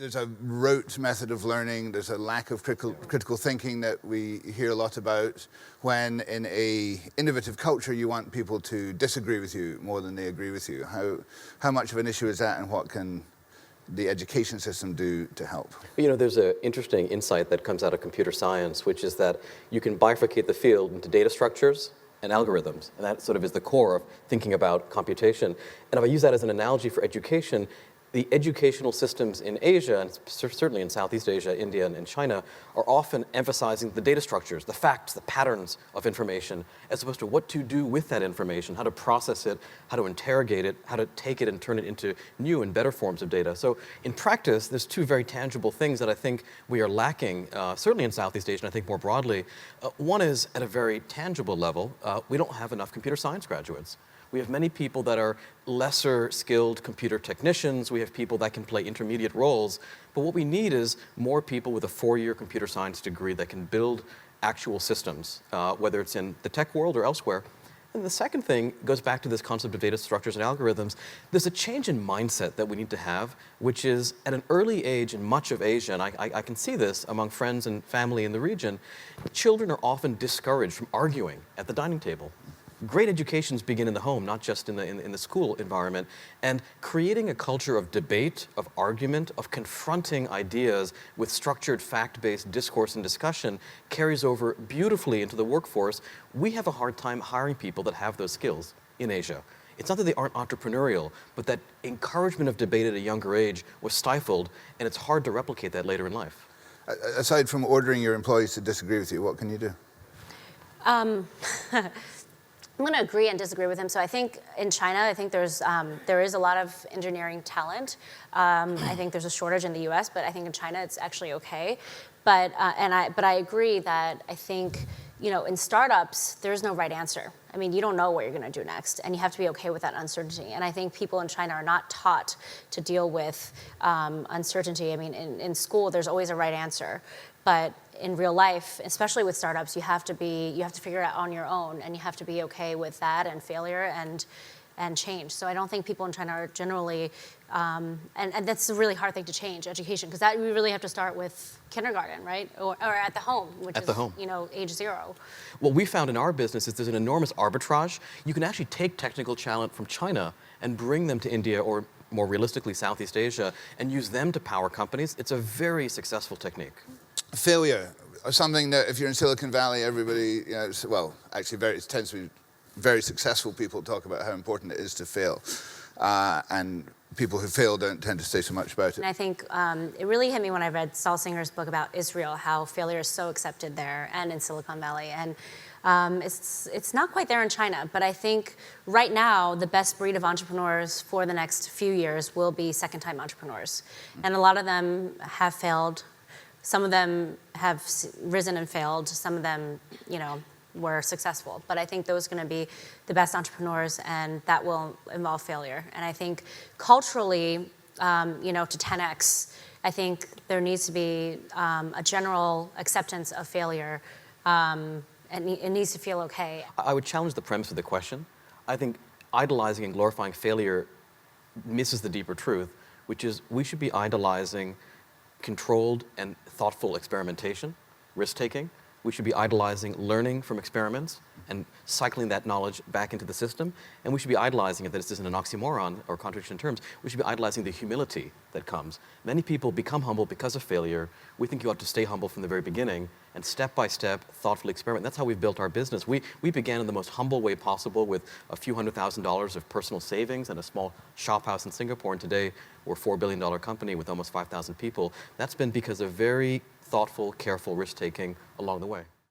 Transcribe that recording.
There's a rote method of learning. There's a lack of critical thinking that we hear a lot about. When in a innovative culture, you want people to disagree with you more than they agree with you. How much of an issue is that, and what can the education system do to help? You know, there's an interesting insight that comes out of computer science, which is that you can bifurcate the field into data structures and algorithms, and that sort of is the core of thinking about computation. And if I use that as an analogy for education, the educational systems in Asia, and certainly in Southeast Asia, India, and China, are often emphasizing the data structures, the facts, the patterns of information, as opposed to what to do with that information, how to process it, how to interrogate it, how to take it and turn it into new and better forms of data. So in practice, there's two very tangible things that I think we are lacking, certainly in Southeast Asia, and I think more broadly. One is at a very tangible level, we don't have enough computer science graduates. We have many people that are lesser skilled computer technicians. We have people that can play intermediate roles. But what we need is more people with a 4-year computer science degree that can build actual systems, whether it's in the tech world or elsewhere. And the second thing goes back to this concept of data structures and algorithms. There's a change in mindset that we need to have, which is at an early age in much of Asia, and I can see this among friends and family in the region, children are often discouraged from arguing at the dining table. Great educations begin in the home, not just in the school environment. And creating a culture of debate, of argument, of confronting ideas with structured fact-based discourse and discussion carries over beautifully into the workforce. We have a hard time hiring people that have those skills in Asia. It's not that they aren't entrepreneurial, but that encouragement of debate at a younger age was stifled, and it's hard to replicate that later in life. Aside from ordering your employees to disagree with you, what can you do? I'm going to agree and disagree with him. So I think in China, I think there is a lot of engineering talent. I think there's a shortage in the U.S., but I think in China it's actually okay. But I agree that I think, you know, in startups there's no right answer. I mean, you don't know what you're going to do next, and you have to be okay with that uncertainty. And I think people in China are not taught to deal with uncertainty. I mean, in school there's always a right answer, but in real life, especially with startups, you have to figure it out on your own, and you have to be okay with that and failure and change. So I don't think people in China are generally, and that's a really hard thing to change, education, because that we really have to start with kindergarten, right, or at the home, which is you know, age 0. What we found in our business is there's an enormous arbitrage. You can actually take technical talent from China and bring them to India, or more realistically Southeast Asia, and use them to power companies. It's a very successful technique. Failure, something that if you're in Silicon Valley, everybody, you know, well, actually it tends to be very successful people talk about how important it is to fail. And people who fail don't tend to say so much about it. And I think it really hit me when I read Saul Singer's book about Israel, how failure is so accepted there and in Silicon Valley. And it's not quite there in China, but I think right now the best breed of entrepreneurs for the next few years will be second-time entrepreneurs. And a lot of them have failed. Some of them have risen and failed. Some of them, you know, were successful. But I think those are going to be the best entrepreneurs, and that will involve failure. And I think culturally, you know, to 10x, I think there needs to be a general acceptance of failure, and it needs to feel okay. I would challenge the premise of the question. I think idolizing and glorifying failure misses the deeper truth, which is we should be idolizing controlled and thoughtful experimentation, risk-taking. We should be idolizing learning from experiments and cycling that knowledge back into the system. And we should be idolizing it, that this isn't an oxymoron or contradiction in terms, we should be idolizing the humility that comes. Many people become humble because of failure. We think you ought to stay humble from the very beginning and step by step, thoughtfully experiment. That's how we've built our business. We began in the most humble way possible with a few $100,000 of personal savings and a small shop house in Singapore. And today we're a $4 billion company with almost 5,000 people. That's been because of very thoughtful, careful risk-taking along the way.